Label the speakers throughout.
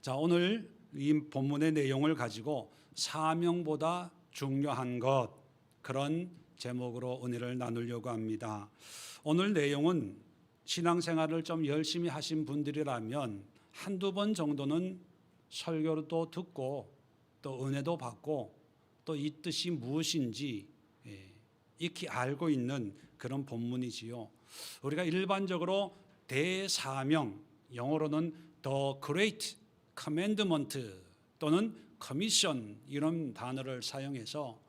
Speaker 1: 자, 오늘 이 본문의 내용을 가지고 사명보다 중요한 것, 그런 제목으로 은혜를 나누려고 합니다. 오늘 내용은 신앙생활을 좀 열심히 하신 분들이라면 한두 번 정도는 설교도 듣고 또 은혜도 받고 또 이 뜻이 무엇인지 익히 알고 있는 그런 본문이지요. 우리가 일반적으로 대사명, 영어로는 The Great Commandment 또는 Commission, 이런 단어를 사용해서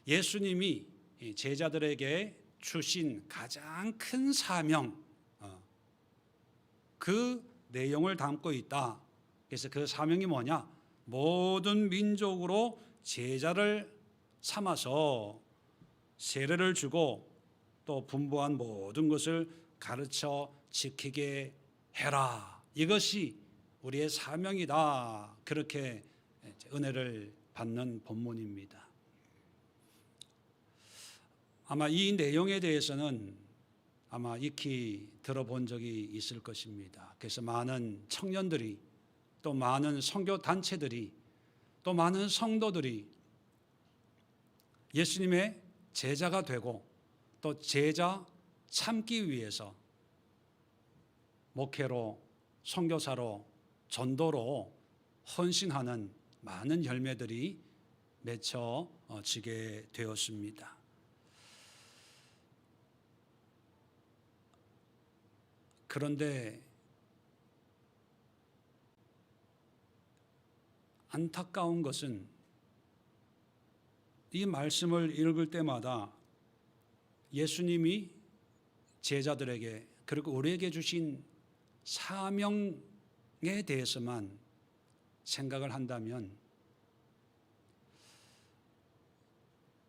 Speaker 1: 예수님이 제자들에게 주신 가장 큰 사명, 그 내용을 담고 있다. 그래서 그 사명이 뭐냐? 모든 민족으로 제자를 삼아서 세례를 주고 또 분부한 모든 것을 가르쳐 지키게 해라. 이것이 우리의 사명이다. 그렇게 은혜를 받는 본문입니다. 아마 이 내용에 대해서는 아마 익히 들어본 적이 있을 것입니다. 그래서 많은 청년들이 또 많은 선교 단체들이 또 많은 성도들이 예수님의 제자가 되고 또 제자 삼기 위해서 목회로, 선교사로, 전도로 헌신하는 많은 열매들이 맺혀지게 되었습니다. 그런데 안타까운 것은 이 말씀을 읽을 때마다 예수님이 제자들에게 그리고 우리에게 주신 사명에 대해서만 생각을 한다면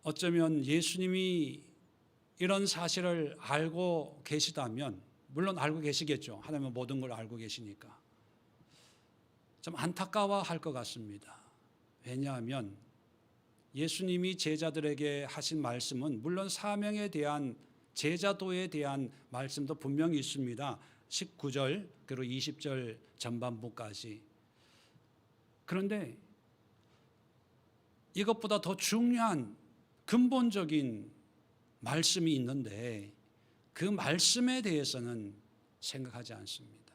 Speaker 1: 어쩌면 예수님이 이런 사실을 알고 계시다면, 물론 알고 계시겠죠. 하나님은 모든 걸 알고 계시니까 좀 안타까워할 것 같습니다. 왜냐하면 예수님이 제자들에게 하신 말씀은 물론 사명에 대한, 제자도에 대한 말씀도 분명히 있습니다. 19절 그리고 20절 전반부까지. 그런데 이것보다 더 중요한 근본적인 말씀이 있는데 그 말씀에 대해서는 생각하지 않습니다.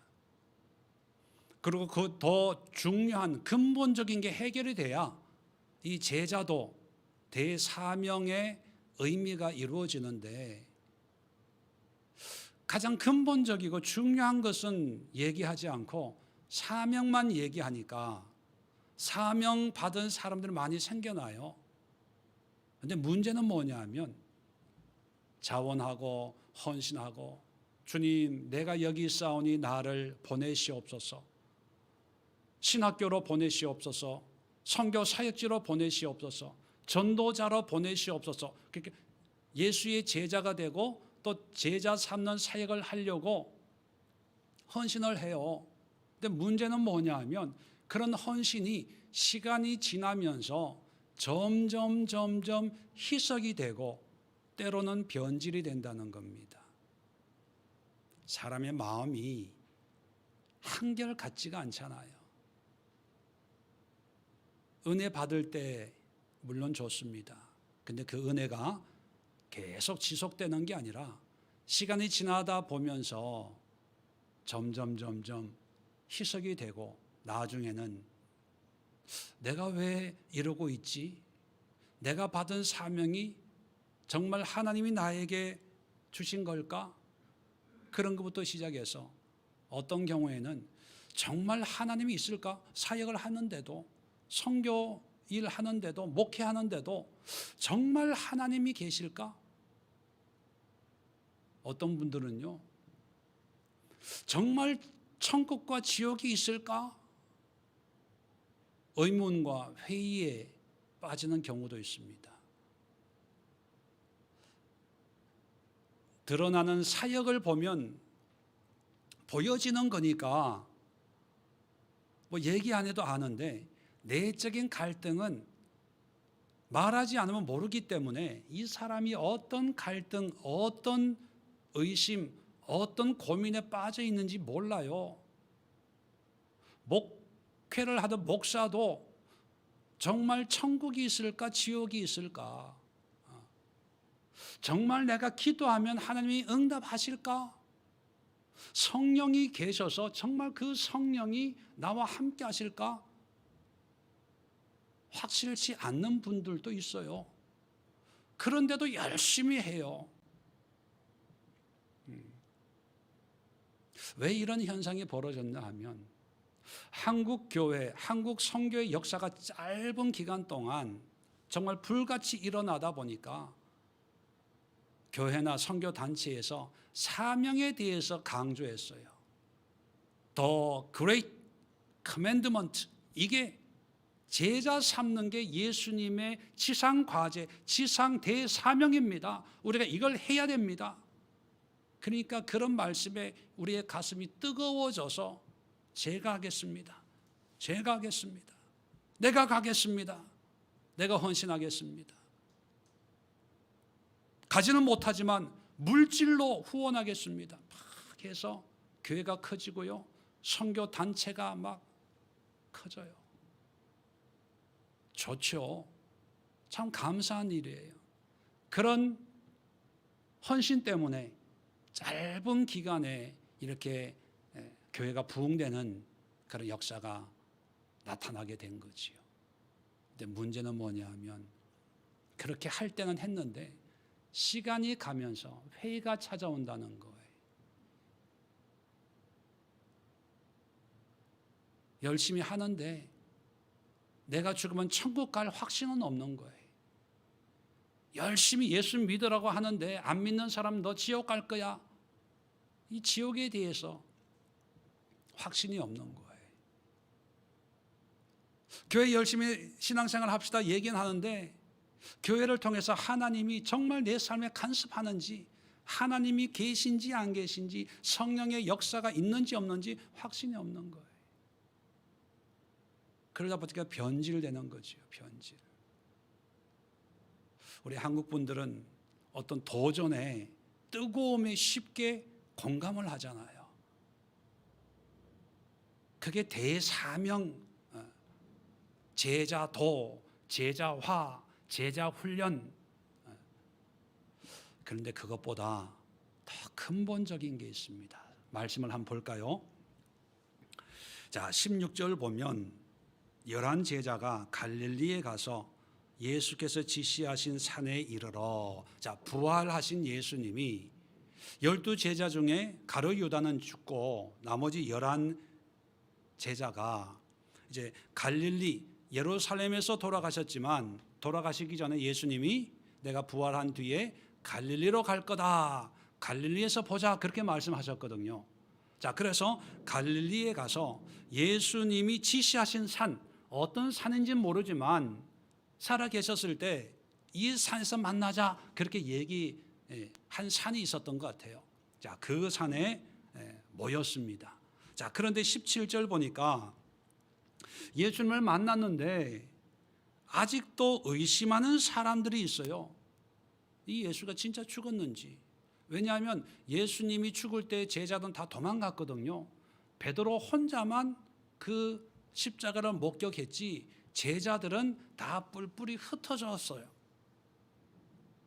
Speaker 1: 그리고 그 더 중요한 근본적인 게 해결이 돼야 이 제자도 대사명의 의미가 이루어지는데 가장 근본적이고 중요한 것은 얘기하지 않고 사명만 얘기하니까 사명 받은 사람들이 많이 생겨나요. 그런데 문제는 뭐냐 하면 자원하고 헌신하고 주님 내가 여기 있사오니 나를 보내시옵소서, 신학교로 보내시옵소서, 선교 사역지로 보내시옵소서, 전도자로 보내시옵소서. 그렇게 예수의 제자가 되고 또 제자 삼는 사역을 하려고 헌신을 해요. 근데 문제는 뭐냐 하면 그런 헌신이 시간이 지나면서 점점 희석이 되고 때로는 변질이 된다는 겁니다. 사람의 마음이 한결 같지가 않잖아요. 은혜 받을 때 물론 좋습니다. 근데 그 은혜가 계속 지속되는 게 아니라 시간이 지나다 보면서 점점 희석이 되고 나중에는 내가 왜 이러고 있지? 내가 받은 사명이 정말 하나님이 나에게 주신 걸까? 그런 것부터 시작해서 어떤 경우에는 정말 하나님이 있을까? 사역을 하는데도, 선교 일 하는데도, 목회하는데도 정말 하나님이 계실까? 어떤 분들은요, 정말 천국과 지옥이 있을까? 의문과 회의에 빠지는 경우도 있습니다. 드러나는 사역을 보면 보여지는 거니까 뭐 얘기 안 해도 아는데 내적인 갈등은 말하지 않으면 모르기 때문에 이 사람이 어떤 갈등, 어떤 의심, 어떤 고민에 빠져 있는지 몰라요. 목회를 하던 목사도 정말 천국이 있을까 지옥이 있을까? 정말 내가 기도하면 하나님이 응답하실까? 성령이 계셔서 정말 그 성령이 나와 함께 하실까? 확실치 않는 분들도 있어요. 그런데도 열심히 해요. 왜 이런 현상이 벌어졌나 하면 한국 교회, 한국 선교의 역사가 짧은 기간 동안 정말 불같이 일어나다 보니까 교회나 선교 단체에서 사명에 대해서 강조했어요. The Great Commandment, 이게 제자 삼는 게 예수님의 지상 과제, 지상 대사명입니다. 우리가 이걸 해야 됩니다. 그러니까 그런 말씀에 우리의 가슴이 뜨거워져서 제가 하겠습니다. 제가 하겠습니다. 내가 가겠습니다. 내가 헌신하겠습니다. 가지는 못하지만 물질로 후원하겠습니다. 막 해서 교회가 커지고요. 선교 단체가 막 커져요. 좋죠. 참 감사한 일이에요. 그런 헌신 때문에 짧은 기간에 이렇게 교회가 부흥되는 그런 역사가 나타나게 된 거지요. 근데 문제는 뭐냐 하면 그렇게 할 때는 했는데 시간이 가면서 회의가 찾아온다는 거예요. 열심히 하는데 내가 죽으면 천국 갈 확신은 없는 거예요. 열심히 예수 믿으라고 하는데 안 믿는 사람 너 지옥 갈 거야. 이 지옥에 대해서 확신이 없는 거예요. 교회 열심히 신앙생활 합시다 얘기는 하는데 교회를 통해서 하나님이 정말 내 삶에 간섭하는지, 하나님이 계신지 안 계신지, 성령의 역사가 있는지 없는지 확신이 없는 거예요. 그러다 보니까 변질되는 거죠. 변질. 우리 한국 분들은 어떤 도전에 뜨거움에 쉽게 공감을 하잖아요. 그게 대사명, 제자도, 제자화, 제자훈련. 그런데 그것보다 더 근본적인 게 있습니다. 말씀을 한번 볼까요? 자, 16절 보면 11 제자가 갈릴리에 가서 예수께서 지시하신 산에 이르러, 자, 부활하신 예수님이 12 제자 중에 가룟 유다는 죽고 나머지 11 제자가 이제 갈릴리 예루살렘에서 돌아가셨지만 돌아가시기 전에 예수님이 내가 부활한 뒤에 갈릴리로 갈 거다. 갈릴리에서 보자. 그렇게 말씀하셨거든요. 자, 그래서 갈릴리에 가서 예수님이 지시하신 산, 어떤 산인지는 모르지만 살아 계셨을 때 이 산에서 만나자. 그렇게 얘기한 산이 있었던 것 같아요. 자, 그 산에 모였습니다. 자, 그런데 17절 보니까 예수님을 만났는데 아직도 의심하는 사람들이 있어요. 이 예수가 진짜 죽었는지. 왜냐하면 예수님이 죽을 때 제자들은 다 도망갔거든요. 베드로 혼자만 그 십자가를 목격했지 제자들은 다 뿔뿔이 흩어졌어요.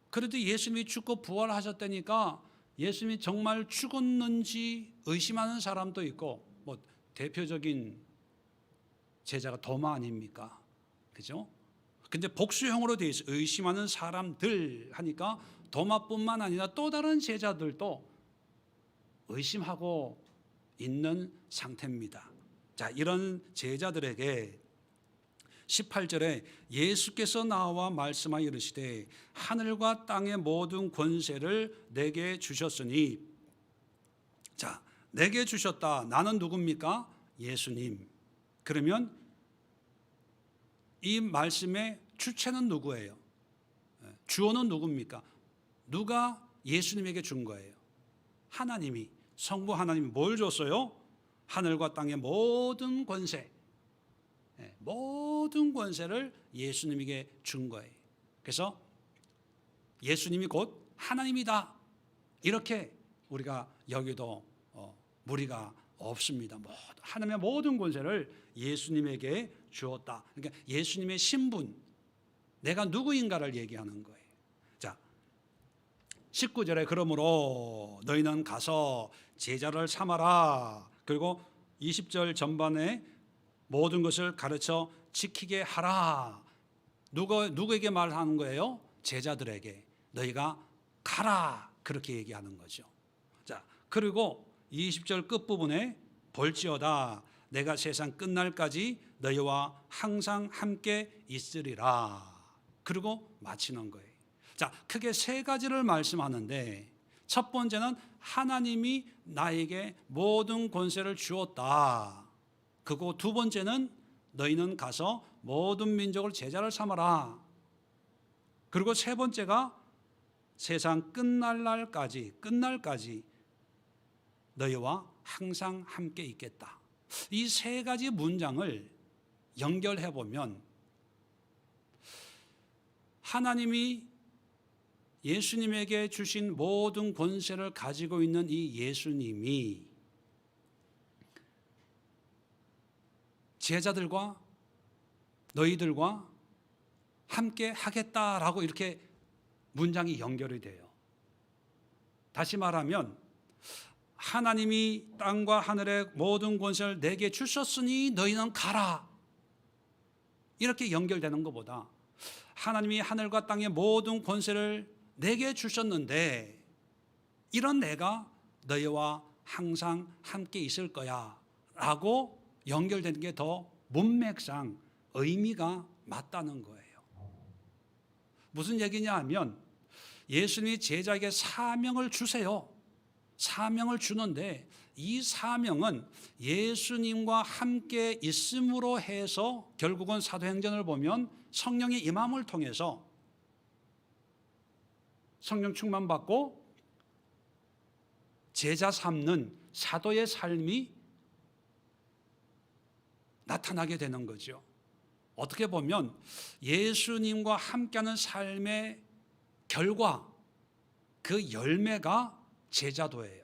Speaker 1: 그래도 예수님이 죽고 부활하셨다니까 예수님이 정말 죽었는지 의심하는 사람도 있고, 뭐 대표적인 제자가 도마 아닙니까? 그죠? 근데 복수형으로 되어 있어요. 의심하는 사람들 하니까 도마뿐만 아니라 또 다른 제자들도 의심하고 있는 상태입니다. 자, 이런 제자들에게 18절에 예수께서 나와 말씀하여 이르시되 하늘과 땅의 모든 권세를 내게 주셨으니, 자, 내게 주셨다. 나는 누굽니까? 예수님. 그러면 이 말씀의 주체는 누구예요? 주어는 누굽니까? 누가 예수님에게 준 거예요? 하나님이, 성부 하나님이 뭘 줬어요? 하늘과 땅의 모든 권세, 모든 권세를 예수님에게 준 거예요. 그래서 예수님이 곧 하나님이다. 이렇게 우리가 여기도 무리가 없습니다. 하나님의 모든 권세를 예수님에게 주었다. 그러니까 예수님의 신분, 내가 누구인가를 얘기하는 거예요. 자, 19절에 그러므로 너희는 가서 제자를 삼아라. 그리고 20절 전반에 모든 것을 가르쳐 지키게 하라. 누구에게 말하는 거예요? 제자들에게. 너희가 가라. 그렇게 얘기하는 거죠. 자, 그리고 20절 끝부분에 볼지어다 내가 세상 끝날까지 너희와 항상 함께 있으리라. 그리고 마치는 거예요. 자, 크게 세 가지를 말씀하는데 첫 번째는 하나님이 나에게 모든 권세를 주었다. 그리고 두 번째는 너희는 가서 모든 민족을 제자를 삼아라. 그리고 세 번째가 세상 끝날 날까지 너희와 항상 함께 있겠다. 이 세 가지 문장을 연결해 보면 하나님이 예수님에게 주신 모든 권세를 가지고 있는 이 예수님이 제자들과 너희들과 함께 하겠다라고 이렇게 문장이 연결이 돼요. 다시 말하면 하나님이 땅과 하늘의 모든 권세를 내게 주셨으니 너희는 가라. 이렇게 연결되는 것보다 하나님이 하늘과 땅의 모든 권세를 내게 주셨는데 이런 내가 너희와 항상 함께 있을 거야 라고 연결되는 게 더 문맥상 의미가 맞다는 거예요. 무슨 얘기냐 하면 예수님이 제자에게 사명을 주세요. 사명을 주는데 이 사명은 예수님과 함께 있음으로 해서 결국은 사도행전을 보면 성령의 임함을 통해서 성령 충만받고 제자 삼는 사도의 삶이 나타나게 되는 거죠. 어떻게 보면 예수님과 함께하는 삶의 결과, 그 열매가 제자도예요.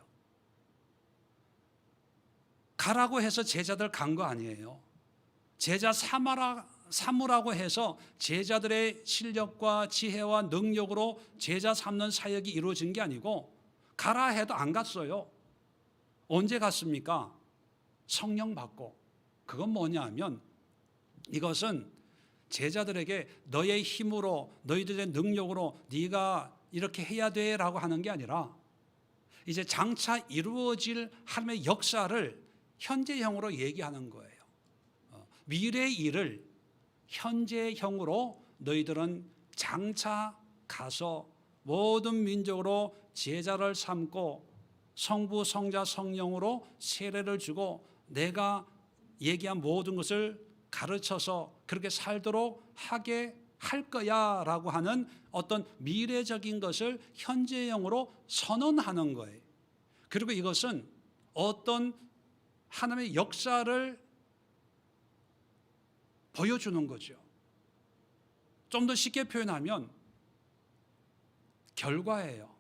Speaker 1: 가라고 해서 제자들 간 거 아니에요. 제자 삼으라고 해서 제자들의 실력과 지혜와 능력으로 제자 삼는 사역이 이루어진 게 아니고 가라 해도 안 갔어요. 언제 갔습니까? 성령 받고. 그건 뭐냐 하면 이것은 제자들에게 너의 힘으로 너희들의 능력으로 네가 이렇게 해야 돼 라고 하는 게 아니라 이제 장차 이루어질 하나님의 역사를 현재형으로 얘기하는 거예요. 미래의 일을 현재형으로 너희들은 장차 가서 모든 민족으로 제자를 삼고 성부, 성자, 성령으로 세례를 주고 내가 얘기한 모든 것을 가르쳐서 그렇게 살도록 하게 할 거야 라고 하는 어떤 미래적인 것을 현재형으로 선언하는 거예요. 그리고 이것은 어떤 하나님의 역사를 보여주는 거죠. 좀 더 쉽게 표현하면 결과예요.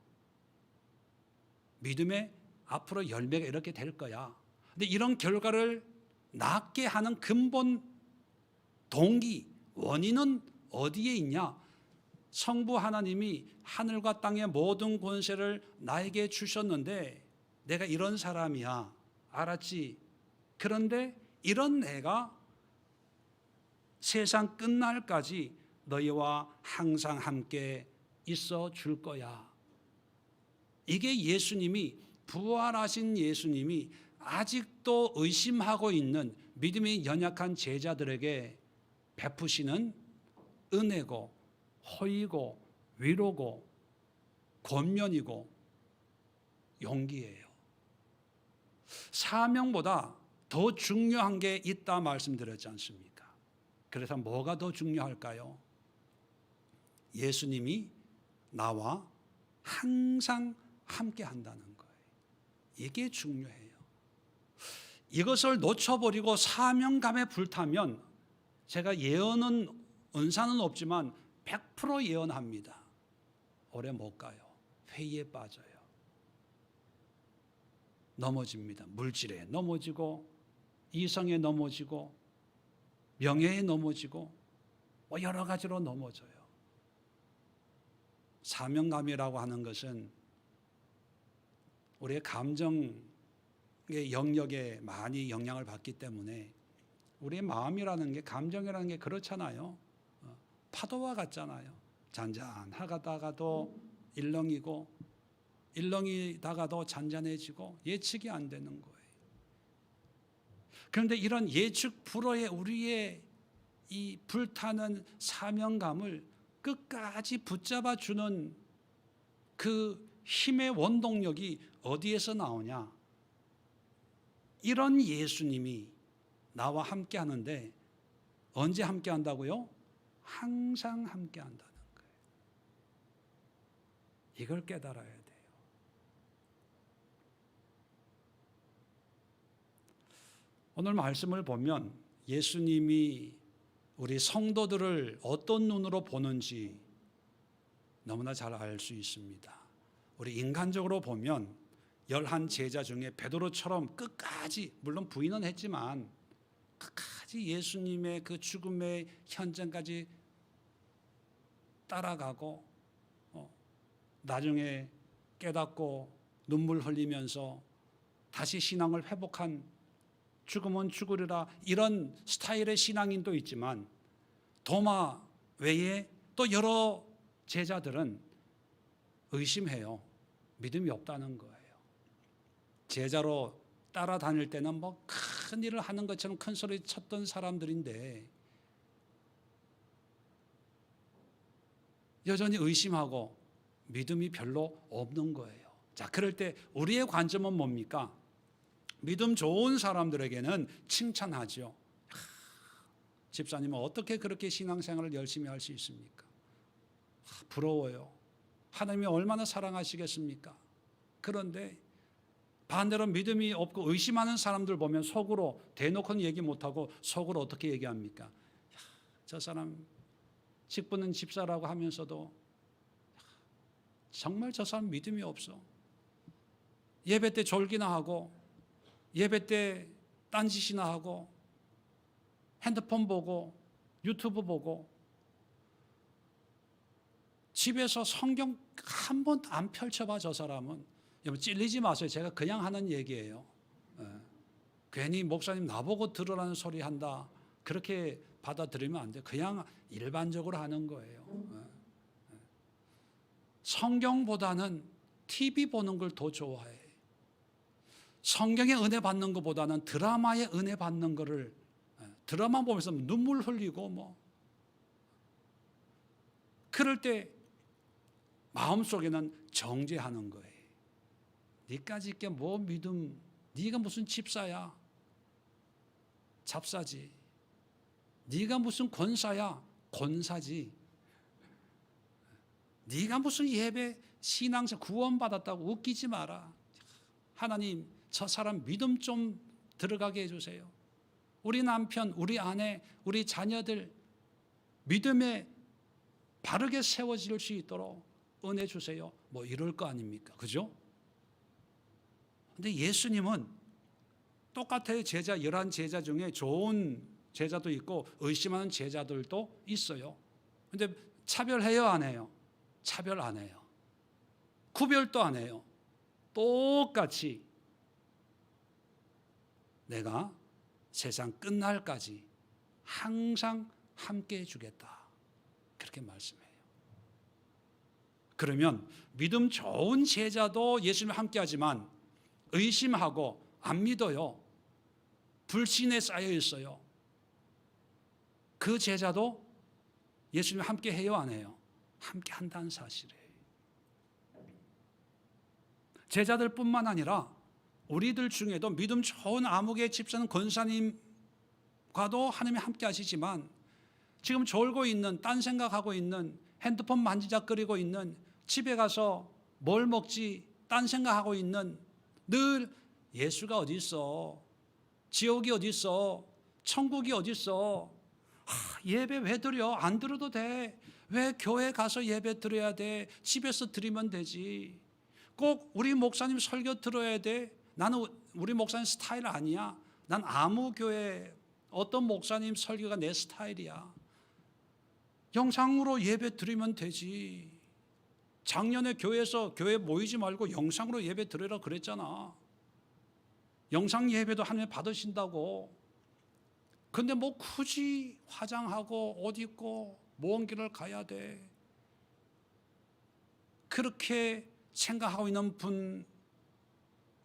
Speaker 1: 믿음의 앞으로 열매가 이렇게 될 거야. 근데 이런 결과를 낳게 하는 근본 동기, 원인은 어디에 있냐? 성부 하나님이 하늘과 땅의 모든 권세를 나에게 주셨는데 내가 이런 사람이야. 알았지? 그런데 이런 내가 세상 끝날까지 너희와 항상 함께 있어 줄 거야. 이게 예수님이, 부활하신 예수님이 아직도 의심하고 있는 믿음이 연약한 제자들에게 베푸시는 은혜고 호의고 위로고 권면이고 용기예요. 사명보다 더 중요한 게 있다 말씀드렸지 않습니까? 그래서 뭐가 더 중요할까요? 예수님이 나와 항상 함께 한다는 거예요. 이게 중요해요. 이것을 놓쳐버리고 사명감에 불타면 제가 예언은 은사는 없지만 100% 예언합니다. 오래 못 가요. 회의에 빠져요. 넘어집니다. 물질에 넘어지고, 이성에 넘어지고, 명예에 넘어지고, 뭐 여러 가지로 넘어져요. 사명감이라고 하는 것은 우리의 감정의 영역에 많이 영향을 받기 때문에, 우리의 마음이라는 게, 감정이라는 게 그렇잖아요. 파도와 같잖아요. 잔잔하다가도 일렁이고, 일렁이다가도 잔잔해지고, 예측이 안 되는 거예요. 그런데 이런 예측 불허의 우리의 이 불타는 사명감을 끝까지 붙잡아 주는 그 힘의 원동력이 어디에서 나오냐? 이런 예수님이 나와 함께 하는데, 언제 함께 한다고요? 항상 함께 한다는 거예요. 이걸 깨달아야 돼요. 오늘 말씀을 보면 예수님이 우리 성도들을 어떤 눈으로 보는지 너무나 잘 알 수 있습니다. 우리 인간적으로 보면 11 제자 중에 베드로처럼 끝까지, 물론 부인은 했지만 끝까지 예수님의 그 죽음의 현장까지 따라가고, 나중에 깨닫고 눈물 흘리면서 다시 신앙을 회복한, 죽으면 죽으리라, 이런 스타일의 신앙인도 있지만, 도마 외에 또 여러 제자들은 의심해요. 믿음이 없다는 거예요. 제자로 따라다닐 때는 뭐 큰 일을 하는 것처럼 큰 소리 쳤던 사람들인데, 여전히 의심하고 믿음이 별로 없는 거예요. 자, 그럴 때 우리의 관점은 뭡니까? 믿음 좋은 사람들에게는 칭찬하죠. 집사님은 어떻게 그렇게 신앙생활을 열심히 할 수 있습니까? 부러워요. 하나님이 얼마나 사랑하시겠습니까? 그런데 반대로 믿음이 없고 의심하는 사람들 보면 속으로, 대놓고는 얘기 못하고 속으로 어떻게 얘기합니까? 저 사람 직분은 집사라고 하면서도 정말 저 사람 믿음이 없어. 예배 때 졸기나 하고, 예배 때 딴짓이나 하고, 핸드폰 보고, 유튜브 보고, 집에서 성경 한 번 안 펼쳐봐. 저 사람은. 여러분 찔리지 마세요. 제가 그냥 하는 얘기예요. 괜히 목사님 나보고 들으라는 소리 한다, 그렇게 받아들이면 안 돼요. 그냥 일반적으로 하는 거예요. 성경보다는 TV 보는 걸 더 좋아해. 성경의 은혜 받는 것보다는 드라마의 은혜 받는 거를, 드라마 보면서 눈물 흘리고 뭐, 그럴 때 마음속에는 정죄하는 거예요. 니까지 있게 뭐 믿음, 네가 무슨 집사야, 잡사지. 네가 무슨 권사야, 권사지. 네가 무슨 예배 신앙생 구원받았다고 웃기지 마라. 하나님, 저 사람 믿음 좀 들어가게 해주세요. 우리 남편, 우리 아내, 우리 자녀들 믿음에 바르게 세워질 수 있도록 은혜 주세요. 뭐 이럴 거 아닙니까? 그죠? 근데 예수님은 똑같아요. 제자, 11 제자 중에 좋은 제자도 있고 의심하는 제자들도 있어요. 근데 차별해요, 안 해요? 차별 안 해요. 구별도 안 해요. 똑같이 내가 세상 끝날까지 항상 함께 해주겠다, 그렇게 말씀해요. 그러면 믿음 좋은 제자도 예수님과 함께 하지만 의심하고 안 믿어요. 불신에 쌓여 있어요. 그 제자도 예수님과 함께 해요, 안 해요? 함께 한다는 사실이에요. 제자들뿐만 아니라 우리들 중에도 믿음 좋은 암흑의 집사는 권사님과도 하나님이 함께 하시지만, 지금 졸고 있는, 딴 생각하고 있는, 핸드폰 만지작거리고 있는, 집에 가서 뭘 먹지 딴 생각하고 있는, 늘 예수가 어디 있어, 지옥이 어디 있어, 천국이 어디 있어, 예배 왜 드려? 안 드려도 돼. 왜 교회 가서 예배 드려야 돼? 집에서 드리면 되지. 꼭 우리 목사님 설교 들어야 돼? 나는 우리 목사님 스타일 아니야. 난 아무 교회 어떤 목사님 설교가 내 스타일이야. 영상으로 예배 드리면 되지. 작년에 교회에서 교회 모이지 말고 영상으로 예배 드리라 그랬잖아. 영상 예배도 하나님 받으신다고. 근데 뭐 굳이 화장하고 옷 입고 먼 길을 가야 돼. 그렇게 생각하고 있는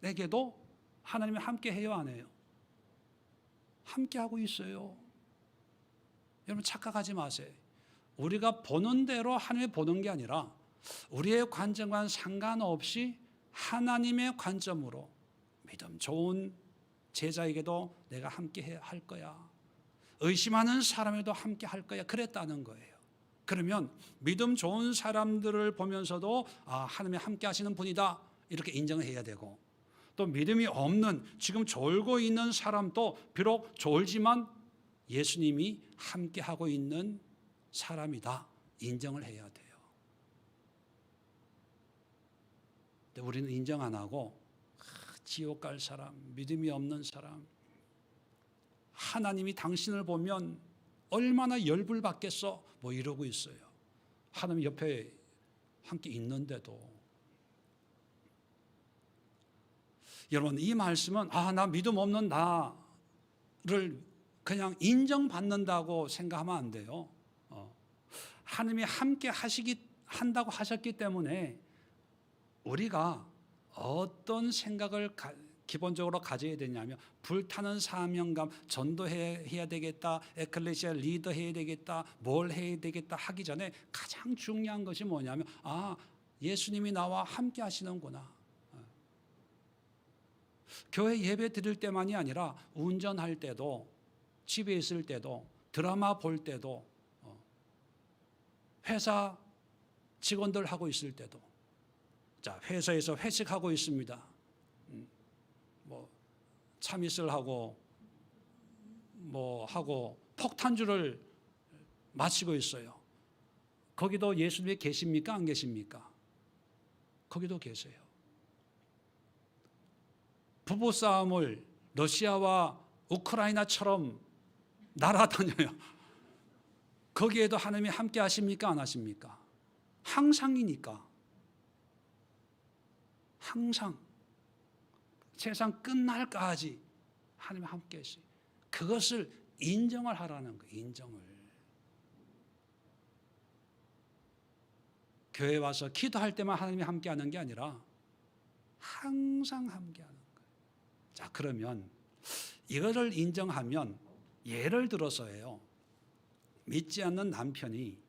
Speaker 1: 분에게도 하나님이 함께 해요, 안 해요? 함께 하고 있어요. 여러분 착각하지 마세요. 우리가 보는 대로 하나님이 보는 게 아니라 우리의 관점과는 상관없이 하나님의 관점으로 믿음 좋은 제자에게도 내가 함께 할 거야. 의심하는 사람에도 함께 할 거야. 그랬다는 거예요. 그러면 믿음 좋은 사람들을 보면서도 하나님이 함께 하시는 분이다 이렇게 인정을 해야 되고, 또 믿음이 없는 지금 졸고 있는 사람도 비록 졸지만 예수님이 함께 하고 있는 사람이다 인정을 해야 돼요. 근데 우리는 인정 안 하고 지옥 갈 사람, 믿음이 없는 사람, 하나님이 당신을 보면 얼마나 열불 받겠어 뭐 이러고 있어요. 하나님 옆에 함께 있는데도. 여러분 이 말씀은 나 믿음 없는 나를 그냥 인정받는다고 생각하면 안 돼요. 하나님이 함께 한다고 하셨기 때문에 우리가 어떤 생각을 기본적으로 가져야 되냐면, 불타는 사명감, 전도해야 되겠다, 에클레시아 리더 해야 되겠다, 뭘 해야 되겠다 하기 전에 가장 중요한 것이 뭐냐면 예수님이 나와 함께 하시는구나. 교회 예배 드릴 때만이 아니라 운전할 때도, 집에 있을 때도, 드라마 볼 때도, 회사 직원들 하고 있을 때도. 자, 회사에서 회식하고 있습니다. 뭐 참이슬 하고 뭐 하고 폭탄주를 마시고 있어요. 거기도 예수님이 계십니까? 안 계십니까? 거기도 계세요. 부부싸움을 러시아와 우크라이나처럼 날아다녀요. 거기에도 하나님이 함께 하십니까? 안 하십니까? 항상이니까. 항상 세상 끝날까지 하나님 함께 하시. 그것을 인정을 하라는 거예요. 인정을. 교회 와서 기도할 때만 하나님이 함께 하는 게 아니라 항상 함께 하는 거예요. 자, 그러면 이거를 인정하면, 예를 들어서예요, 믿지 않는 남편이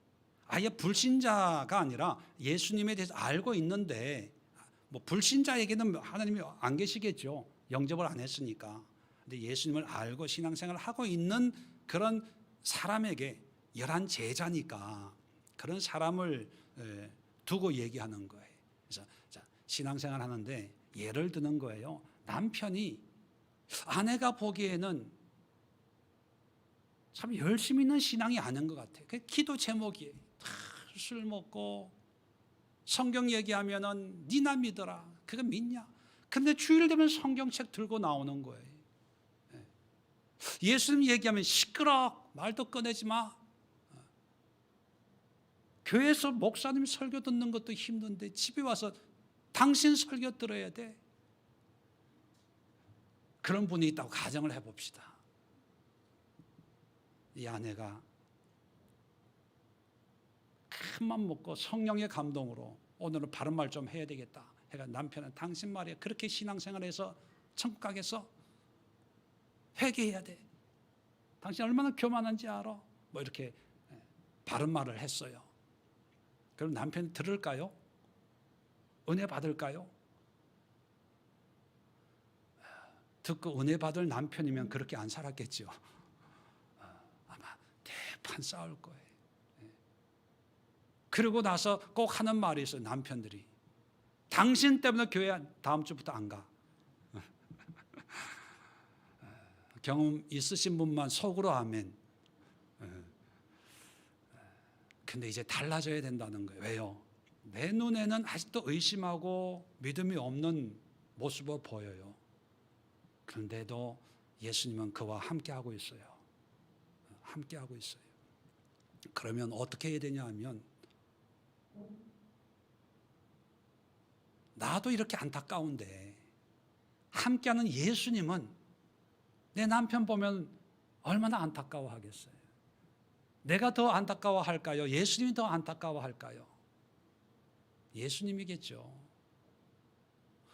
Speaker 1: 아예 불신자가 아니라 예수님에 대해서 알고 있는데, 뭐 불신자에게는 하나님이 안 계시겠죠. 영접을 안 했으니까. 근데 예수님을 알고 신앙생활을 하고 있는 그런 사람에게, 열한 제자니까 그런 사람을 두고 얘기하는 거예요. 그래서 신앙생활 하는데 예를 드는 거예요. 남편이 아내가 보기에는 참 열심히 있는 신앙이 아닌 것 같아요. 그 기도 제목이에요. 술 먹고 성경 얘기하면은 니나 믿어라. 그거 믿냐? 근데 주일 되면 성경책 들고 나오는 거예요. 예수님 얘기하면 시끄러, 말도 꺼내지 마. 교회에서 목사님 설교 듣는 것도 힘든데 집에 와서 당신 설교 들어야 돼. 그런 분이 있다고 가정을 해봅시다. 이 아내가 큰맘 먹고 성령의 감동으로 오늘은 바른 말 좀 해야 되겠다 해가 남편은 당신 말이야 그렇게 신앙생활해서 천국 가겠어? 회개해야 돼. 당신 얼마나 교만한지 알아? 뭐 이렇게 바른 말을 했어요. 그럼 남편이 들을까요? 은혜 받을까요? 듣고 은혜 받을 남편이면 그렇게 안 살았겠죠. 아마 대판 싸울 거예요. 그러고 나서 꼭 하는 말이 있어요. 남편들이 당신 때문에 교회 다음 주부터 안 가. 경험 있으신 분만 속으로 아멘. 근데 이제 달라져야 된다는 거예요. 왜요? 내 눈에는 아직도 의심하고 믿음이 없는 모습으로 보여요. 그런데도 예수님은 그와 함께하고 있어요. 함께하고 있어요. 그러면 어떻게 해야 되냐 하면, 나도 이렇게 안타까운데 함께하는 예수님은 내 남편 보면 얼마나 안타까워하겠어요. 내가 더 안타까워할까요? 예수님이 더 안타까워할까요? 예수님이겠죠.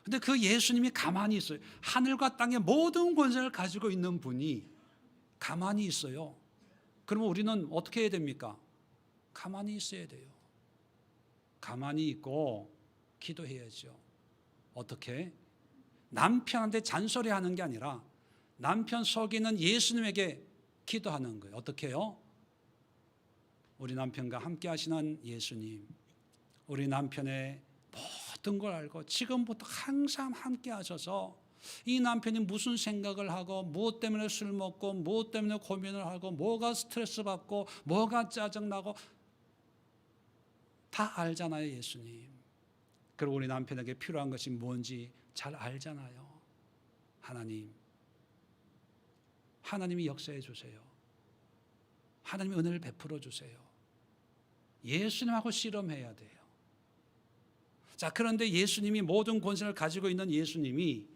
Speaker 1: 근데 그 예수님이 가만히 있어요. 하늘과 땅의 모든 권세를 가지고 있는 분이 가만히 있어요. 그러면 우리는 어떻게 해야 됩니까? 가만히 있어야 돼요. 가만히 있고 기도해야죠. 어떻게? 남편한테 잔소리하는 게 아니라 남편 속이는 예수님에게 기도하는 거예요. 어떻게 해요? 우리 남편과 함께 하시는 예수님, 우리 남편의 모든 걸 알고 지금부터 항상 함께 하셔서 이 남편이 무슨 생각을 하고 무엇 때문에 술 먹고 무엇 때문에 고민을 하고 뭐가 스트레스 받고 뭐가 짜증나고 다 알잖아요, 예수님. 그리고 우리 남편에게 필요한 것이 뭔지 잘 알잖아요. 하나님이 역사해 주세요. 하나님이 은혜를 베풀어 주세요. 예수님하고 씨름해야 돼요. 자, 그런데 예수님이 모든 권세를 가지고 있는 예수님이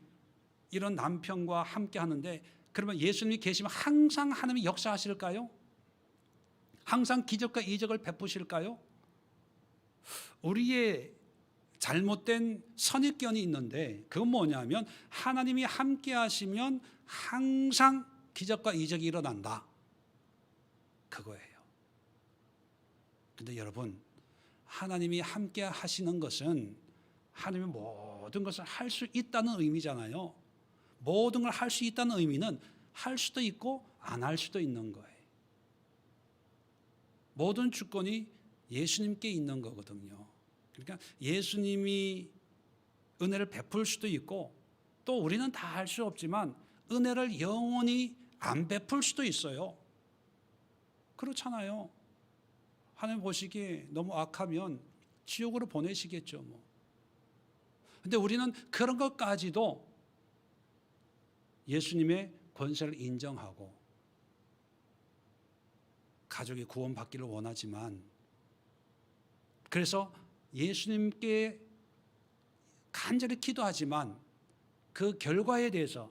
Speaker 1: 이런 남편과 함께 하는데, 그러면 예수님이 계시면 항상 하나님이 역사하실까요? 항상 기적과 이적을 베푸실까요? 우리의 잘못된 선입견이 있는데, 그건 뭐냐면 하나님이 함께 하시면 항상 기적과 이적이 일어난다, 그거예요. 근데 여러분, 하나님이 함께 하시는 것은 하나님이 모든 것을 할 수 있다는 의미잖아요. 모든 걸 할 수 있다는 의미는 할 수도 있고 안 할 수도 있는 거예요. 모든 주권이 예수님께 있는 거거든요. 그러니까 예수님이 은혜를 베풀 수도 있고, 또 우리는 다 할 수 없지만 은혜를 영원히 안 베풀 수도 있어요. 그렇잖아요. 하나님 보시기에 너무 악하면 지옥으로 보내시겠죠. 근데 우리는 그런 것까지도 예수님의 권세를 인정하고 가족이 구원받기를 원하지만, 그래서 예수님께 간절히 기도하지만 그 결과에 대해서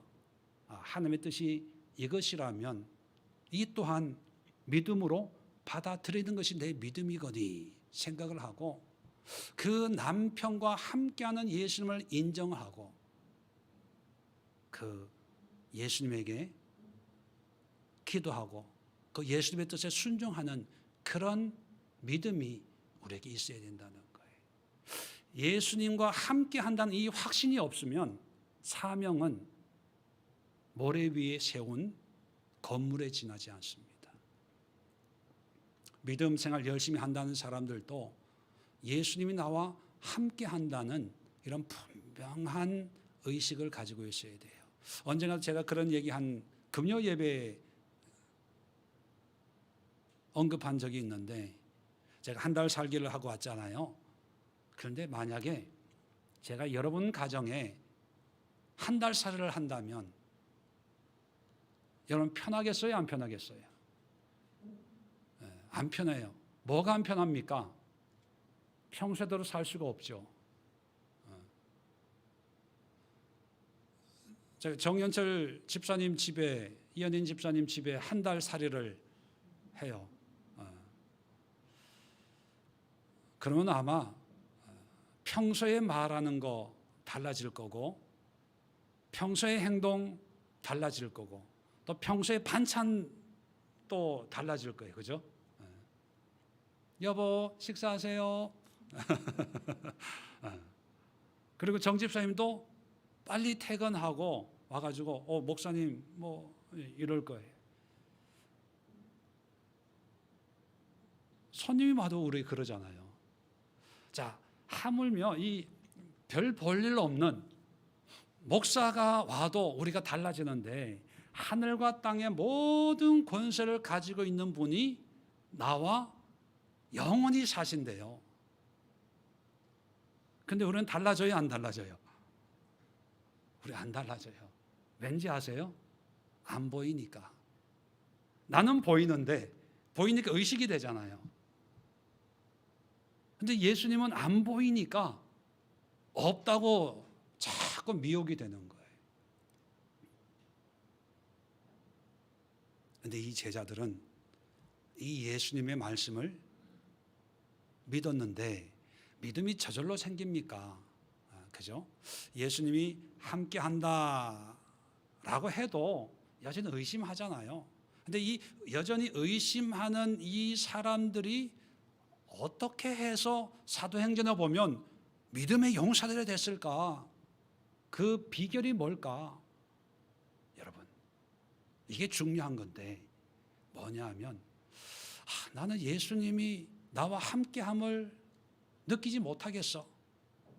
Speaker 1: 하나님의 뜻이 이것이라면 이 또한 믿음으로 받아들이는 것이 내 믿음이거니 생각을 하고, 그 남편과 함께하는 예수님을 인정하고 그 예수님에게 기도하고 그 예수님의 뜻에 순종하는 그런 믿음이 우리에게 있어야 된다는 거예요. 예수님과 함께한다는 이 확신이 없으면 사명은 모래 위에 세운 건물에 지나지 않습니다. 믿음 생활 열심히 한다는 사람들도 예수님이 나와 함께한다는 이런 분명한 의식을 가지고 있어야 돼요. 언젠가 제가 그런 얘기 한 금요 예배에 언급한 적이 있는데, 제가 한 달 살기를 하고 왔잖아요. 그런데 만약에 제가 여러분 가정에 한 달 살이를 한다면 여러분 편하겠어요? 안 편하겠어요? 안 편해요. 뭐가 안 편합니까? 평소대로 살 수가 없죠. 제가 정연철 집사님 집에, 이현인 집사님 집에 한 달 살이를 해요. 그러면 아마 평소에 말하는 거 달라질 거고, 평소의 행동 달라질 거고, 또 평소에 반찬 또 달라질 거예요. 그죠? 여보 식사하세요. 그리고 정 집사님도 빨리 퇴근하고 와가지고 목사님 뭐 이럴 거예요. 손님이 와도 우리 그러잖아요. 자, 하물며 이 별 볼 일 없는 목사가 와도 우리가 달라지는데, 하늘과 땅의 모든 권세를 가지고 있는 분이 나와 영원히 사신대요. 근데 우리는 달라져요, 안 달라져요? 우리 안 달라져요. 왠지 아세요? 안 보이니까. 나는 보이는데 보이니까 의식이 되잖아요. 근데 예수님은 안 보이니까 없다고 자꾸 미혹이 되는 거예요. 근데 이 제자들은 이 예수님의 말씀을 믿었는데 믿음이 저절로 생깁니까? 그죠? 예수님이 함께 한다라고 해도 여전히 의심하잖아요. 근데 이 여전히 의심하는 이 사람들이 어떻게 해서 사도행전에 보면 믿음의 용사들이 됐을까? 그 비결이 뭘까? 여러분, 이게 중요한 건데 뭐냐 하면 나는 예수님이 나와 함께함을 느끼지 못하겠어.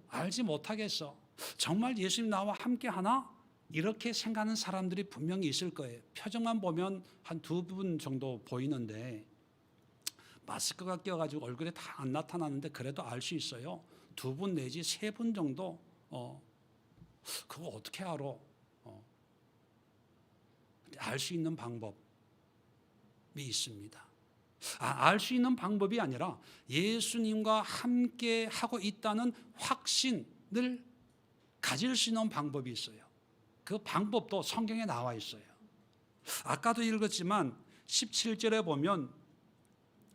Speaker 1: 알지 못하겠어. 정말 예수님 나와 함께하나? 이렇게 생각하는 사람들이 분명히 있을 거예요. 표정만 보면 한 두 분 정도 보이는데 마스크가 껴가지고 얼굴에 다 안 나타나는데 그래도 알 수 있어요. 두 분 내지 세 분 정도. 그거 어떻게 알아? 알 수 있는 방법이 있습니다. 알 수 있는 방법이 아니라 예수님과 함께 하고 있다는 확신을 가질 수 있는 방법이 있어요. 그 방법도 성경에 나와 있어요. 아까도 읽었지만 17절에 보면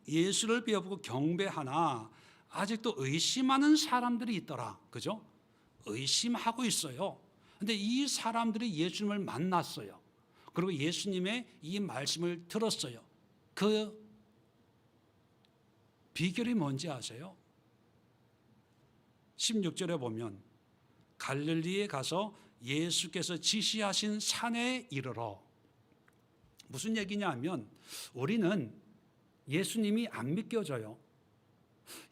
Speaker 1: 예수를 배워보고 경배하나 아직도 의심하는 사람들이 있더라. 그죠? 의심하고 있어요. 근데 이 사람들이 예수님을 만났어요. 그리고 예수님의 이 말씀을 들었어요. 그 비결이 뭔지 아세요? 16절에 보면 갈릴리에 가서 예수께서 지시하신 산에 이르러. 무슨 얘기냐 하면 우리는 예수님이 안 믿겨져요.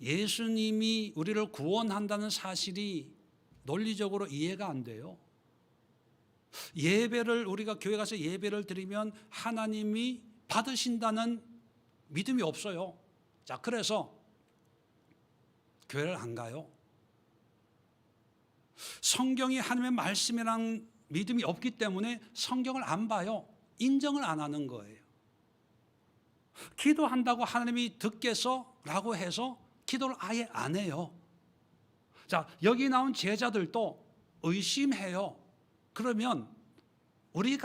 Speaker 1: 예수님이 우리를 구원한다는 사실이 논리적으로 이해가 안 돼요. 예배를 우리가 교회 가서 예배를 드리면 하나님이 받으신다는 믿음이 없어요. 자, 그래서 교회를 안 가요. 성경이 하나님의 말씀이란 믿음이 없기 때문에 성경을 안 봐요. 인정을 안 하는 거예요. 기도한다고 하나님이 듣겠어라고 해서 기도를 아예 안 해요. 자, 여기 나온 제자들도 의심해요. 그러면 우리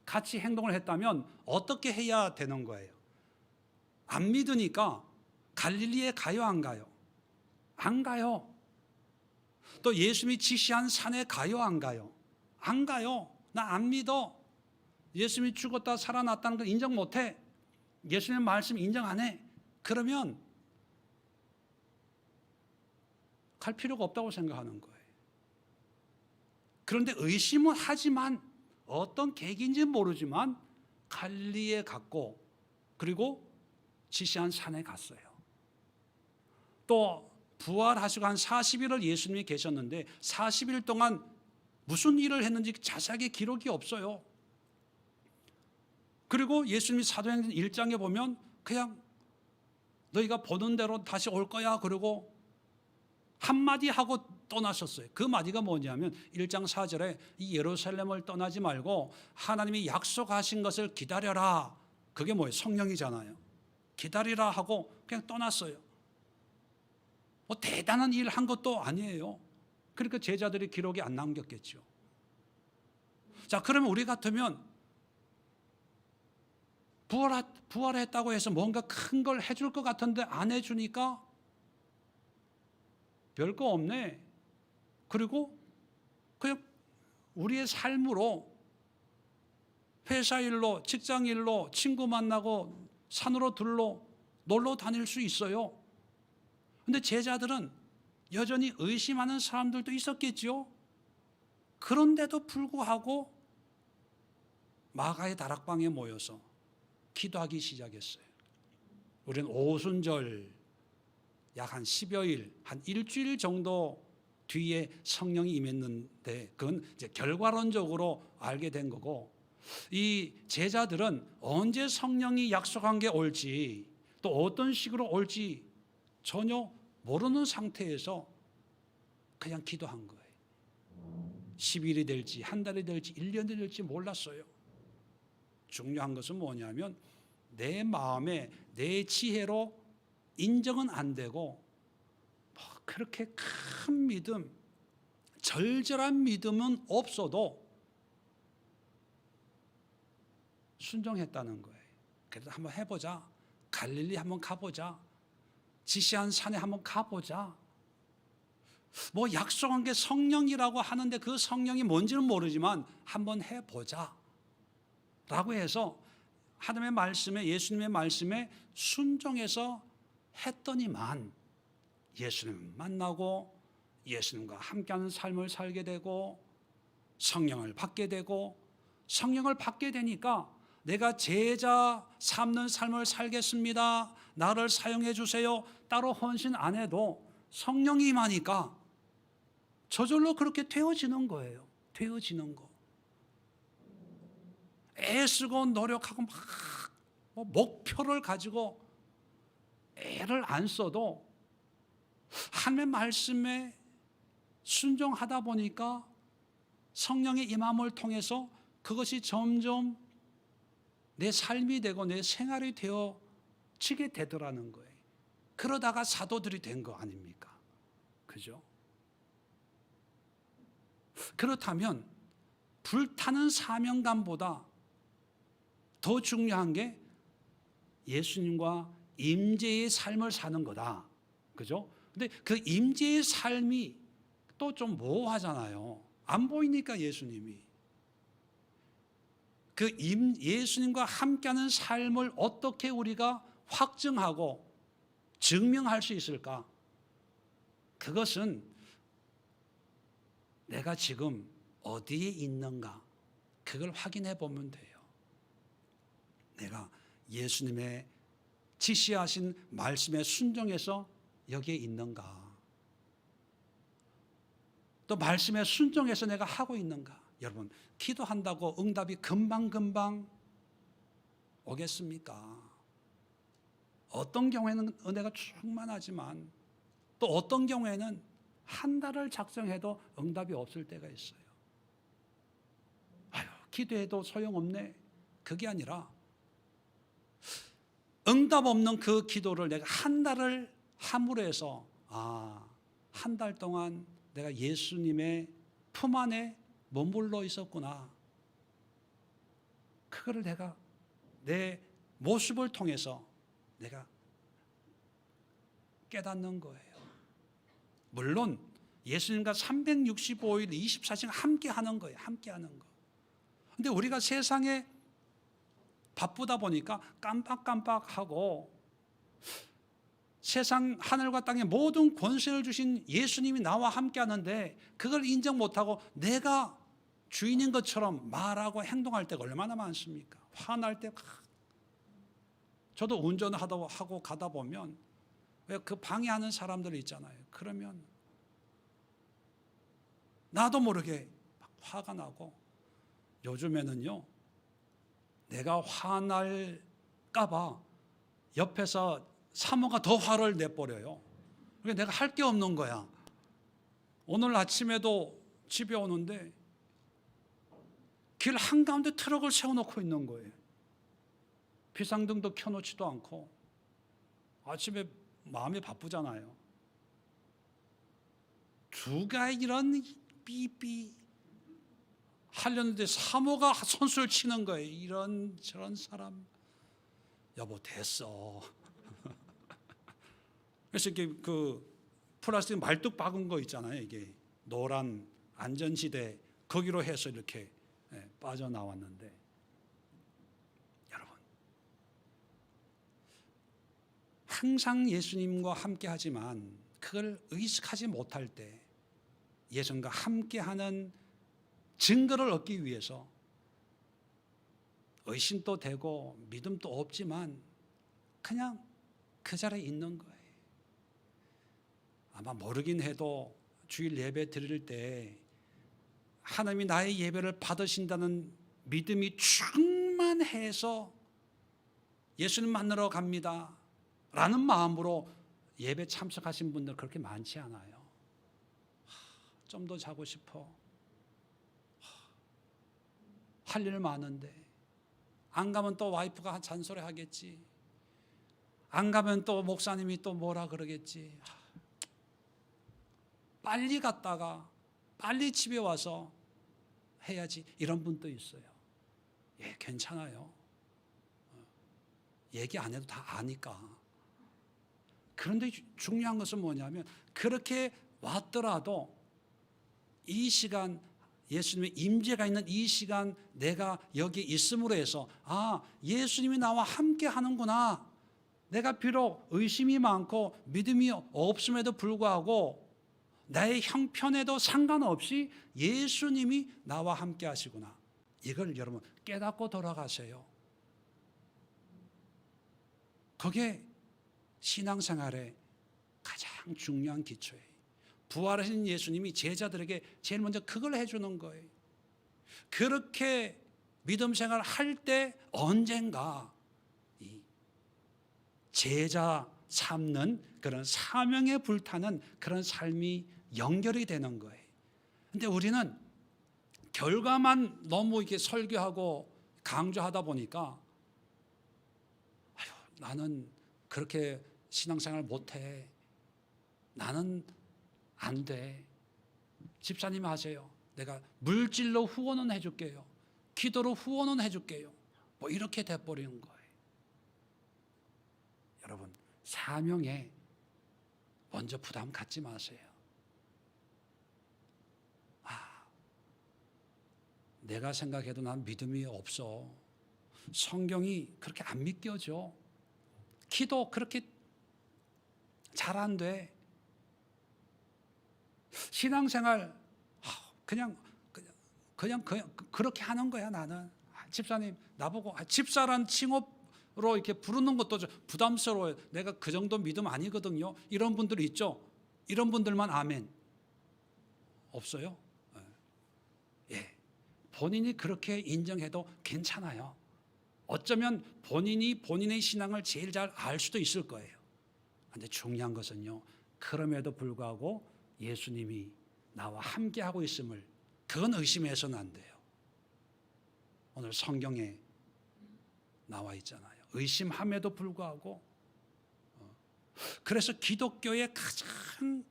Speaker 1: 같이 행동을 했다면 어떻게 해야 되는 거예요? 안 믿으니까 갈릴리에 가요, 안 가요? 안 가요. 또 예수님이 지시한 산에 가요, 안 가요? 안 가요. 나 안 믿어. 예수님이 죽었다 살아났다는 걸 인정 못해. 예수님의 말씀 인정 안 해. 그러면 갈 필요가 없다고 생각하는 거예요. 그런데 의심은 하지만 어떤 계기인지는 모르지만 갈릴리에 갔고 그리고 지시한 산에 갔어요. 또 부활하시고 한 40일을 예수님이 계셨는데 40일 동안 무슨 일을 했는지 자세하게 기록이 없어요. 그리고 예수님이 사도행전 1장에 보면 그냥 너희가 보는 대로 다시 올 거야 그러고 한마디 하고 떠나셨어요. 그 마디가 뭐냐면 1장 4절에 이 예루살렘을 떠나지 말고 하나님이 약속하신 것을 기다려라. 그게 뭐예요? 성령이잖아요. 기다리라 하고 그냥 떠났어요. 뭐 대단한 일 한 것도 아니에요. 그러니까 제자들이 기록이 안 남겼겠죠. 자, 그러면 우리 같으면 부활했다고 해서 뭔가 큰 걸 해줄 것 같은데 안 해주니까 별거 없네. 그리고 그냥 우리의 삶으로 회사 일로, 직장 일로, 친구 만나고 산으로 들로 놀러 다닐 수 있어요. 근데 제자들은 여전히 의심하는 사람들도 있었겠죠. 그런데도 불구하고 마가의 다락방에 모여서 기도하기 시작했어요. 우리는 오순절 약 한 10여일, 한 일주일 정도 뒤에 성령이 임했는데 그건 이제 결과론적으로 알게 된 거고 이 제자들은 언제 성령이 약속한 게 올지 또 어떤 식으로 올지 전혀 모르는 상태에서 그냥 기도한 거예요. 10일이 될지 한 달이 될지 1년이 될지 몰랐어요. 중요한 것은 뭐냐면 내 마음에 내 지혜로 인정은 안 되고 그렇게 큰 믿음, 절절한 믿음은 없어도 순종했다는 거예요. 그래서 한번 해보자. 갈릴리 한번 가보자. 지시한 산에 한번 가보자. 뭐 약속한 게 성령이라고 하는데 그 성령이 뭔지는 모르지만 한번 해보자 라고 해서 하나님의 말씀에, 예수님의 말씀에 순종해서 했더니만 예수님을 만나고 예수님과 함께하는 삶을 살게 되고 성령을 받게 되고, 성령을 받게 되니까 내가 제자 삼는 삶을 살겠습니다, 나를 사용해 주세요, 따로 헌신 안 해도 성령이 임하니까 저절로 그렇게 되어지는 거예요. 되어지는 거. 애쓰고 노력하고 막 목표를 가지고 애를 안 써도 하나님의 말씀에 순종하다 보니까 성령의 임함을 통해서 그것이 점점 내 삶이 되고 내 생활이 되어지게 되더라는 거예요. 그러다가 사도들이 된 거 아닙니까? 그죠? 그렇다면 불타는 사명감보다 더 중요한 게 예수님과 임재의 삶을 사는 거다. 그죠? 근데 그 임재의 삶이 또 좀 모호하잖아요. 안 보이니까 예수님이. 그 예수님과 함께하는 삶을 어떻게 우리가 확증하고 증명할 수 있을까? 그것은 내가 지금 어디에 있는가? 그걸 확인해 보면 돼요. 내가 예수님의 지시하신 말씀에 순종해서 여기에 있는가? 또 말씀에 순종해서 내가 하고 있는가? 여러분, 기도한다고 응답이 금방금방 오겠습니까? 어떤 경우에는 은혜가 충만하지만 또 어떤 경우에는 한 달을 작정해도 응답이 없을 때가 있어요. 아유, 기도해도 소용없네. 그게 아니라 응답 없는 그 기도를 내가 한 달을 함으로 해서 한 달 동안 내가 예수님의 품 안에 머물러 있었구나. 그거를 내가 내 모습을 통해서 내가 깨닫는 거예요. 물론 예수님과 365일 24시간 함께 하는 거예요. 함께 하는 거. 근데 우리가 세상에 바쁘다 보니까 깜빡깜빡하고 세상 하늘과 땅의 모든 권세를 주신 예수님이 나와 함께 하는데 그걸 인정 못하고 내가 주인인 것처럼 말하고 행동할 때가 얼마나 많습니까? 화날 때 저도 운전하고 가다 보면 왜 그 방해하는 사람들 있잖아요. 그러면 나도 모르게 막 화가 나고, 요즘에는요 내가 화날까 봐 옆에서 사모가 더 화를 내버려요. 그러니까 내가 할 게 없는 거야. 오늘 아침에도 집에 오는데 길 한가운데 트럭을 세워놓고 있는 거예요. 비상등도 켜놓지도 않고. 아침에 마음이 바쁘잖아요. 누가 이런 삐삐 하려는데 사모가 손수를 치는 거예요. 이런 저런 사람. 여보 됐어. 그래서 이렇게 그 플라스틱 말뚝 박은 거 있잖아요. 이게 노란 안전지대 거기로 해서 이렇게 빠져나왔는데, 여러분 항상 예수님과 함께 하지만 그걸 의식하지 못할 때 예수님과 함께하는 증거를 얻기 위해서 의심도 되고 믿음도 없지만 그냥 그 자리에 있는 거예요. 아마 모르긴 해도 주일 예배 드릴 때 하나님이 나의 예배를 받으신다는 믿음이 충만해서 예수님 만나러 갑니다 라는 마음으로 예배 참석하신 분들 그렇게 많지 않아요. 좀 더 자고 싶어. 할 일 많은데 안 가면 또 와이프가 잔소리 하겠지. 안 가면 또 목사님이 또 뭐라 그러겠지. 빨리 갔다가 빨리 집에 와서 해야지. 이런 분도 있어요. 예, 괜찮아요. 얘기 안 해도 다 아니까. 그런데 중요한 것은 뭐냐면 그렇게 왔더라도 이 시간, 예수님의 임재가 있는 이 시간 내가 여기 있음으로 해서 예수님이 나와 함께 하는구나. 내가 비록 의심이 많고 믿음이 없음에도 불구하고 나의 형편에도 상관없이 예수님이 나와 함께 하시구나. 이걸 여러분 깨닫고 돌아가세요. 그게 신앙생활의 가장 중요한 기초예요. 부활하신 예수님이 제자들에게 제일 먼저 그걸 해주는 거예요. 그렇게 믿음 생활을 할 때 언젠가 이 제자 삼는 그런 사명에 불타는 그런 삶이 연결이 되는 거예요. 근데 우리는 결과만 너무 이렇게 설교하고 강조하다 보니까 나는 그렇게 신앙생활 못해. 나는 안 돼. 집사님 하세요. 내가 물질로 후원은 해줄게요. 기도로 후원은 해줄게요. 뭐 이렇게 돼버리는 거예요. 여러분, 사명에 먼저 부담 갖지 마세요. 내가 생각해도 난 믿음이 없어. 성경이 그렇게 안 믿겨져. 기도 그렇게 잘 안 돼. 신앙생활 그냥 그렇게 하는 거야 나는. 집사님 나보고 집사란 칭호로 이렇게 부르는 것도 부담스러워요. 내가 그 정도 믿음 아니거든요. 이런 분들 있죠. 이런 분들만 아멘. 없어요? 예. 본인이 그렇게 인정해도 괜찮아요. 어쩌면 본인이 본인의 신앙을 제일 잘 알 수도 있을 거예요. 그런데 중요한 것은요, 그럼에도 불구하고 예수님이 나와 함께 하고 있음을, 그건 의심해서는 안 돼요. 오늘 성경에 나와 있잖아요. 의심함에도 불구하고. 그래서 기독교의 가장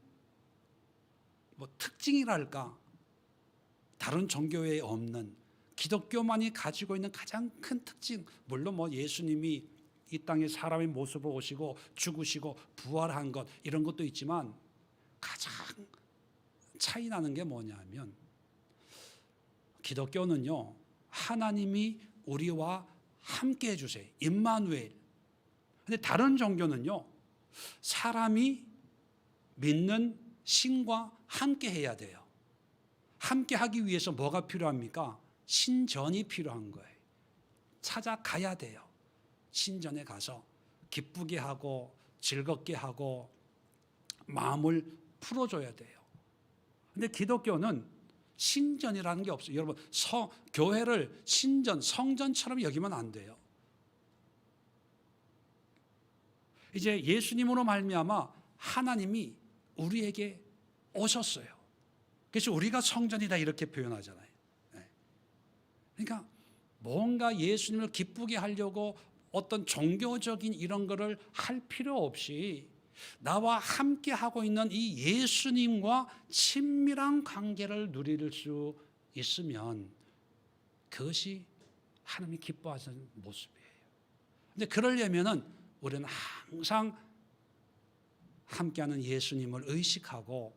Speaker 1: 특징이랄까, 다른 종교에 없는, 기독교만이 가지고 있는 가장 큰 특징, 물론 예수님이 이 땅에 사람의 모습으로 오시고 죽으시고 부활한 것 이런 것도 있지만 가장 차이 나는 게 뭐냐면, 기독교는요, 하나님이 우리와 함께 해주세요. 임마누엘. 근데 다른 종교는요, 사람이 믿는 신과 함께 해야 돼요. 함께 하기 위해서 뭐가 필요합니까? 신전이 필요한 거예요. 찾아가야 돼요. 신전에 가서 기쁘게 하고 즐겁게 하고 마음을 풀어줘야 돼요. 근데 기독교는 신전이라는 게 없어요. 여러분, 교회를 신전, 성전처럼 여기면 안 돼요. 이제 예수님으로 말미암아 하나님이 우리에게 오셨어요. 그래서 우리가 성전이다 이렇게 표현하잖아요. 그러니까 뭔가 예수님을 기쁘게 하려고 어떤 종교적인 이런 거를 할 필요 없이 나와 함께 하고 있는 이 예수님과 친밀한 관계를 누릴 수 있으면 그것이 하나님이 기뻐하시는 모습이에요. 근데 그러려면은 우리는 항상 함께하는 예수님을 의식하고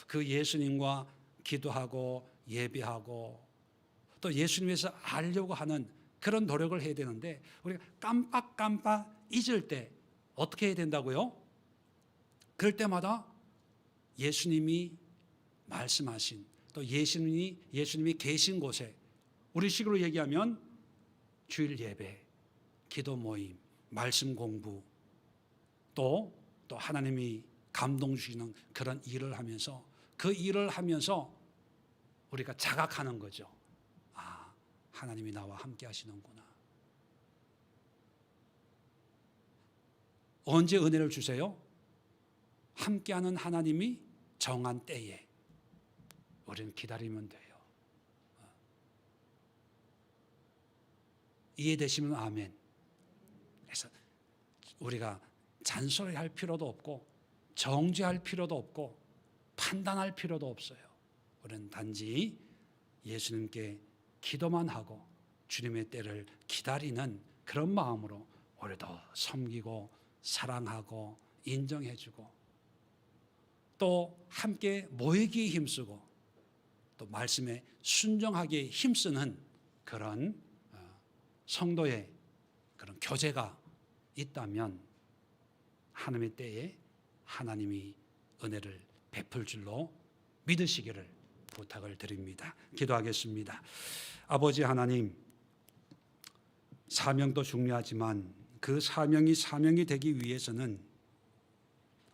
Speaker 1: 그 예수님과 기도하고 예배하고 또 예수님에서 알려고 하는 그런 노력을 해야 되는데, 우리가 깜빡 잊을 때 어떻게 해야 된다고요? 그럴 때마다 예수님이 말씀하신, 또 예수님이 계신 곳에, 우리식으로 얘기하면 주일 예배, 기도 모임, 말씀 공부, 또 하나님이 감동 주시는 그런 일을 하면서, 그 일을 하면서 우리가 자각하는 거죠. 하나님이 나와 함께 하시는구나. 언제 은혜를 주세요? 함께하는 하나님이 정한 때에 우리는 기다리면 돼요. 이해되시면 아멘. 그래서 우리가 잔소리할 필요도 없고 정죄할 필요도 없고 판단할 필요도 없어요. 우리는 단지 예수님께 기도만 하고 주님의 때를 기다리는 그런 마음으로 우리도 섬기고 사랑하고 인정해주고 또 함께 모이기에 힘쓰고 또 말씀에 순종하기에 힘쓰는 그런 성도의 그런 교제가 있다면 하나님의 때에 하나님이 은혜를 베풀 줄로 믿으시기를 부탁을 드립니다. 기도하겠습니다. 아버지 하나님, 사명도 중요하지만 그 사명이 되기 위해서는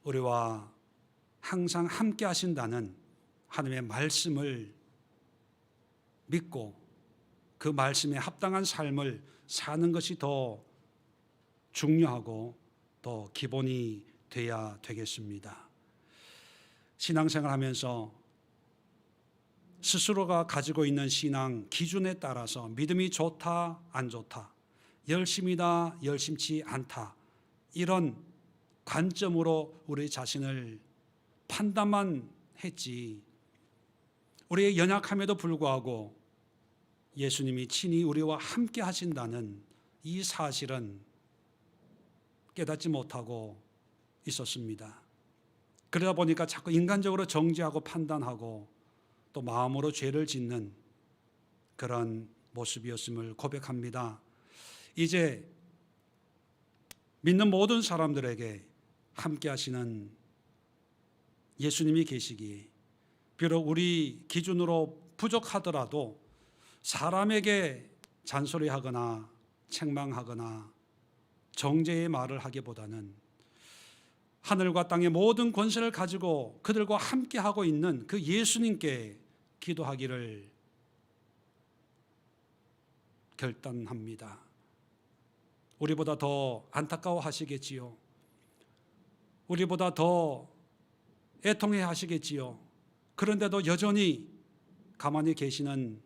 Speaker 1: 우리와 항상 함께 하신다는 하나님의 말씀을 믿고 그 말씀에 합당한 삶을 사는 것이 더 중요하고 더 기본이 돼야 되겠습니다. 신앙생활 하면서 스스로가 가지고 있는 신앙 기준에 따라서 믿음이 좋다 안 좋다, 열심이다 열심치 않다, 이런 관점으로 우리 자신을 판단만 했지, 우리의 연약함에도 불구하고 예수님이 친히 우리와 함께 하신다는 이 사실은 깨닫지 못하고 있었습니다. 그러다 보니까 자꾸 인간적으로 정죄하고 판단하고 또 마음으로 죄를 짓는 그런 모습이었음을 고백합니다. 이제 믿는 모든 사람들에게 함께 하시는 예수님이 계시기에 비록 우리 기준으로 부족하더라도 사람에게 잔소리하거나 책망하거나 정죄의 말을 하기보다는 하늘과 땅의 모든 권세를 가지고 그들과 함께하고 있는 그 예수님께 기도하기를 결단합니다. 우리보다 더 안타까워 하시겠지요. 우리보다 더 애통해 하시겠지요. 그런데도 여전히 가만히 계시는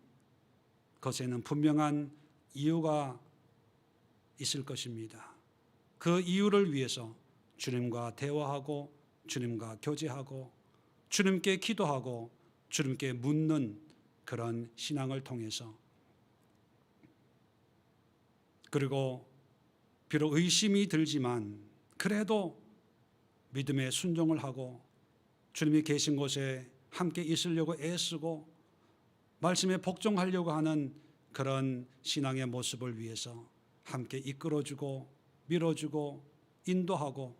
Speaker 1: 것에는 분명한 이유가 있을 것입니다. 그 이유를 위해서 주님과 대화하고 주님과 교제하고 주님께 기도하고 주님께 묻는 그런 신앙을 통해서, 그리고 비록 의심이 들지만 그래도 믿음에 순종을 하고 주님이 계신 곳에 함께 있으려고 애쓰고 말씀에 복종하려고 하는 그런 신앙의 모습을 위해서 함께 이끌어주고 밀어주고 인도하고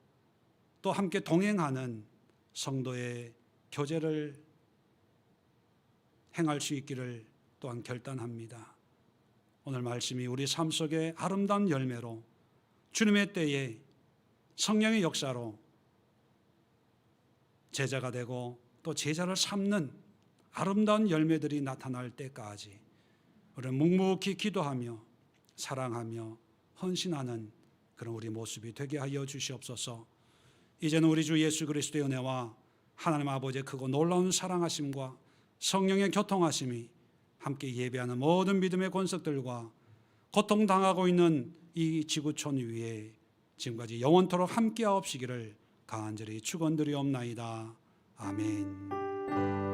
Speaker 1: 또 함께 동행하는 성도의 교제를 행할 수 있기를 또한 결단합니다. 오늘 말씀이 우리 삶 속에 아름다운 열매로 주님의 때에 성령의 역사로 제자가 되고 또 제자를 삼는 아름다운 열매들이 나타날 때까지 우리는 묵묵히 기도하며 사랑하며 헌신하는 그런 우리 모습이 되게 하여 주시옵소서. 이제는 우리 주 예수 그리스도의 은혜와 하나님 아버지의 크고 놀라운 사랑하심과 성령의 교통하심이 함께 예배하는 모든 믿음의 권속들과 고통당하고 있는 이 지구촌 위에 지금까지 영원토록 함께하옵시기를 간절히 축원드리옵나이다. 아멘.